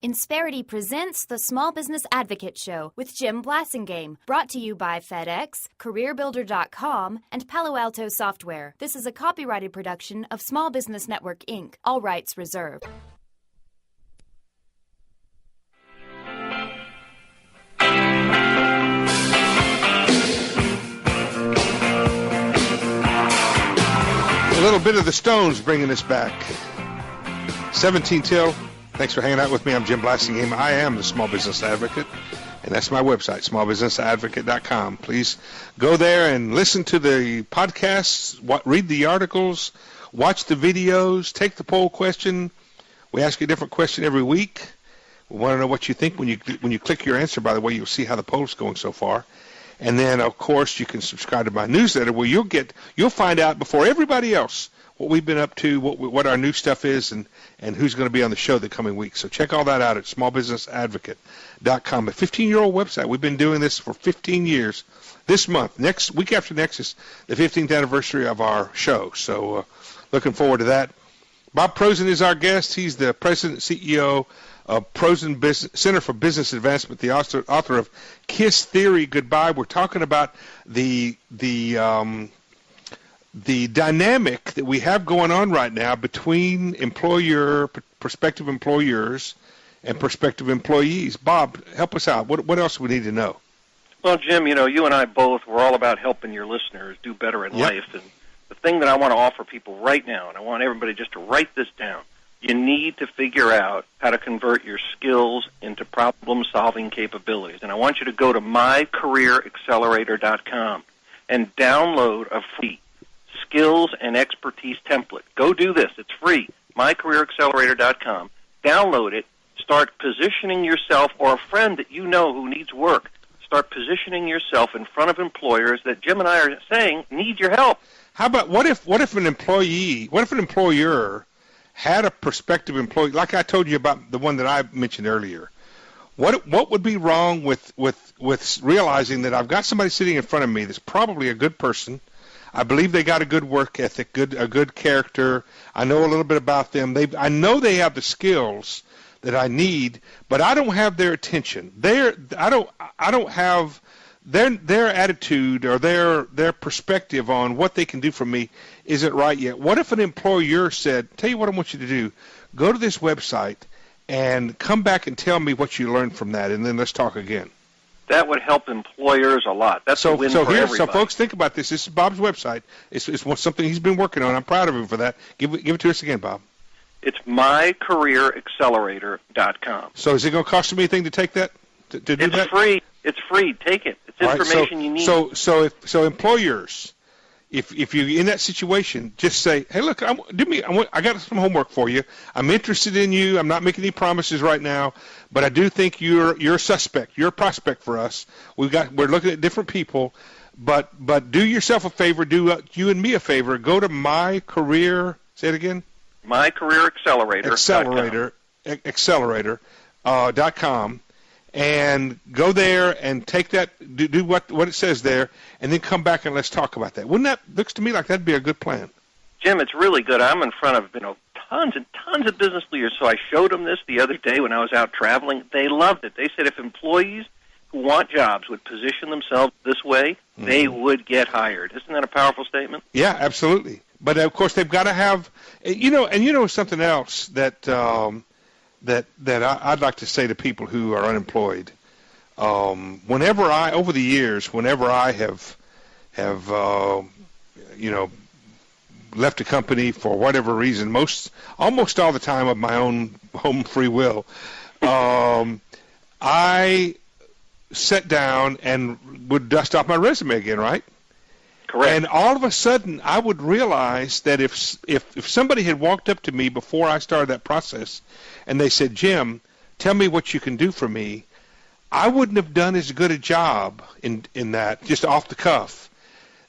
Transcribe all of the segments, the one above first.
Insperity presents the Small Business Advocate Show with Jim Blasingame, brought to you by FedEx, CareerBuilder.com, and Palo Alto Software. This is a copyrighted production of Small Business Network, Inc., all rights reserved. A little bit of the Stones bringing us back. 17 till. Thanks for hanging out with me. I'm Jim Blasingame. I am the Small Business Advocate, and that's my website, smallbusinessadvocate.com. Please go there and listen to the podcasts, read the articles, watch the videos, take the poll question. We ask you a different question every week. We want to know what you think. When you click your answer, by the way, you'll see how the poll's going so far. And then, of course, you can subscribe to my newsletter where you'll find out before everybody else what we've been up to, what our new stuff is, and who's going to be on the show the coming week. So check all that out at smallbusinessadvocate.com. A 15-year-old website. We've been doing this for 15 years. This month, week after next, is the 15th anniversary of our show. So looking forward to that. Bob Prosen is our guest. He's the president and CEO of Prosen Center for Business Advancement, the author of KISS Theory Goodbye. We're talking about the dynamic that we have going on right now between prospective employers and prospective employees. Bob, help us out. What else do we need to know? Well, Jim, you and I both, we're all about helping your listeners do better in life. And the thing that I want to offer people right now, and I want everybody just to write this down, you need to figure out how to convert your skills into problem-solving capabilities. And I want you to go to mycareeraccelerator.com and download a free skills and expertise template. Go do this. It's free. mycareeraccelerator.com. Download it. Start positioning yourself or a friend that you know who needs work. Start positioning yourself in front of employers that Jim and I are saying need your help. How about what if an employer had a prospective employee, like I told you about the one that I mentioned earlier? What would be wrong with realizing that I've got somebody sitting in front of me that's probably a good person? I believe they got a good work ethic, a good character. I know a little bit about them. I know they have the skills that I need, but I don't have their attention. I don't have their attitude or their perspective on what they can do for me isn't right yet. What if an employer said, "Tell you what I want you to do. Go to this website and come back and tell me what you learned from that, and then let's talk again." That would help employers a lot. That's a win for everybody. So folks, think about this. This is Bob's website. It's something he's been working on. I'm proud of him for that. Give it to us again, Bob. It's mycareeraccelerator.com. So is it going to cost me anything to take that? To do that? It's free. It's free. Take it. It's information you need. So employers, if you're in that situation, just say, "Hey, look, I got some homework for you. I'm interested in you. I'm not making any promises right now, but I do think you're a suspect. You're a prospect for us. We're looking at different people, but do yourself a favor. Do you and me a favor. Go to my career. Say it again. Accelerator.com. And go there and take that, do what it says there, and then come back and let's talk about that. Looks to me like that'd be a good plan. Jim, it's really good. I'm in front of tons and tons of business leaders, so I showed them this the other day when I was out traveling. They loved it. They said if employees who want jobs would position themselves this way, they would get hired. Isn't that a powerful statement? Yeah, absolutely. But of course they've got to have, something else that I'd like to say to people who are unemployed. Over the years, whenever I have left a company for whatever reason, almost all the time of my own free will, I sat down and would dust off my resume again, right? Correct. And all of a sudden, I would realize that if somebody had walked up to me before I started that process and they said, "Jim, tell me what you can do for me," I wouldn't have done as good a job in that, just off the cuff,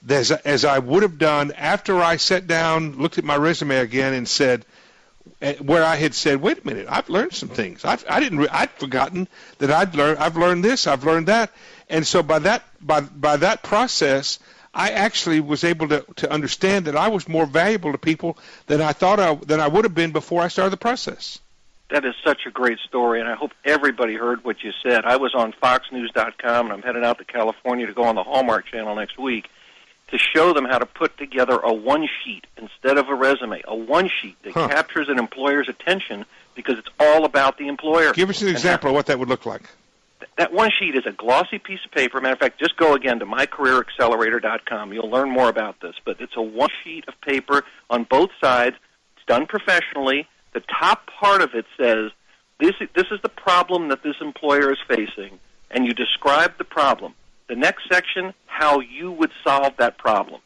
as I would have done after I sat down, looked at my resume again, and said, where I had said, "Wait a minute, I've learned some things. I'd forgotten that I've learned this, I've learned that," and so by that process, I actually was able to understand that I was more valuable to people than I would have been before I started the process. That is such a great story, and I hope everybody heard what you said. I was on FoxNews.com, and I'm headed out to California to go on the Hallmark Channel next week to show them how to put together a one-sheet instead of a resume, a one-sheet that captures an employer's attention because it's all about the employer. Give us an example of what that would look like. That one sheet is a glossy piece of paper. Matter of fact, just go again to mycareeraccelerator.com. You'll learn more about this. But it's a one sheet of paper on both sides. It's done professionally. The top part of it says, this is the problem that this employer is facing, and you describe the problem. The next section, how you would solve that problem.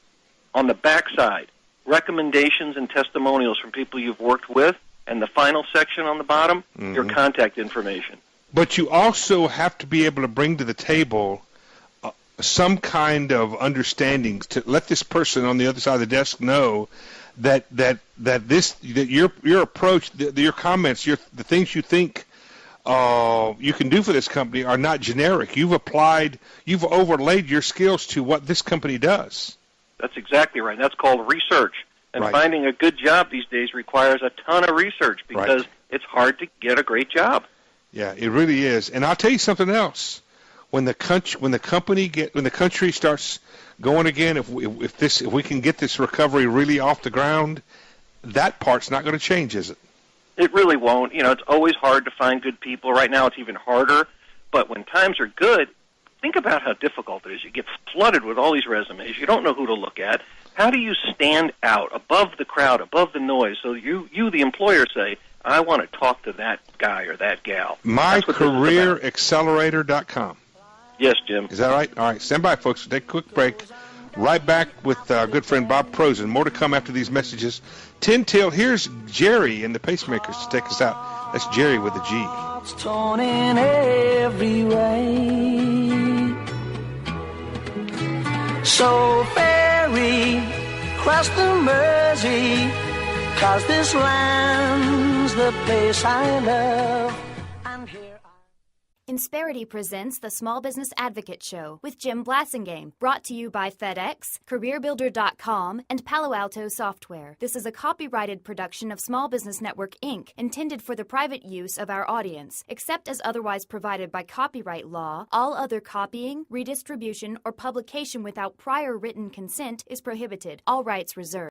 On the back side, recommendations and testimonials from people you've worked with, and the final section on the bottom, your contact information. But you also have to be able to bring to the table some kind of understanding to let this person on the other side of the desk know that your approach, your comments, the things you think you can do for this company are not generic. You've overlaid your skills to what this company does. That's exactly right. That's called research. And finding a good job these days requires a ton of research because it's hard to get a great job. Yeah, it really is. And I'll tell you something else. When the country starts going again, if we can get this recovery really off the ground, that part's not going to change, is it? It really won't. It's always hard to find good people. Right now it's even harder. But when times are good, think about how difficult it is. You get flooded with all these resumes. You don't know who to look at. How do you stand out above the crowd, above the noise, so you the employer, say, I want to talk to that guy or that gal? MyCareerAccelerator.com. Yes, Jim. Is that right? All right, stand by, folks. We'll take a quick break. Right back with our good friend Bob Prosen. More to come after these messages. 10 till. Here's Jerry and the Pacemakers to take us out. That's Jerry with a G. It's torn in every way. So ferry cross the Mersey, 'cause this land's the place I love. And here Insperity presents the Small Business Advocate Show with Jim Blasingame, brought to you by FedEx, CareerBuilder.com, and Palo Alto Software. This is a copyrighted production of Small Business Network, Inc., intended for the private use of our audience. Except as otherwise provided by copyright law, all other copying, redistribution, or publication without prior written consent is prohibited. All rights reserved.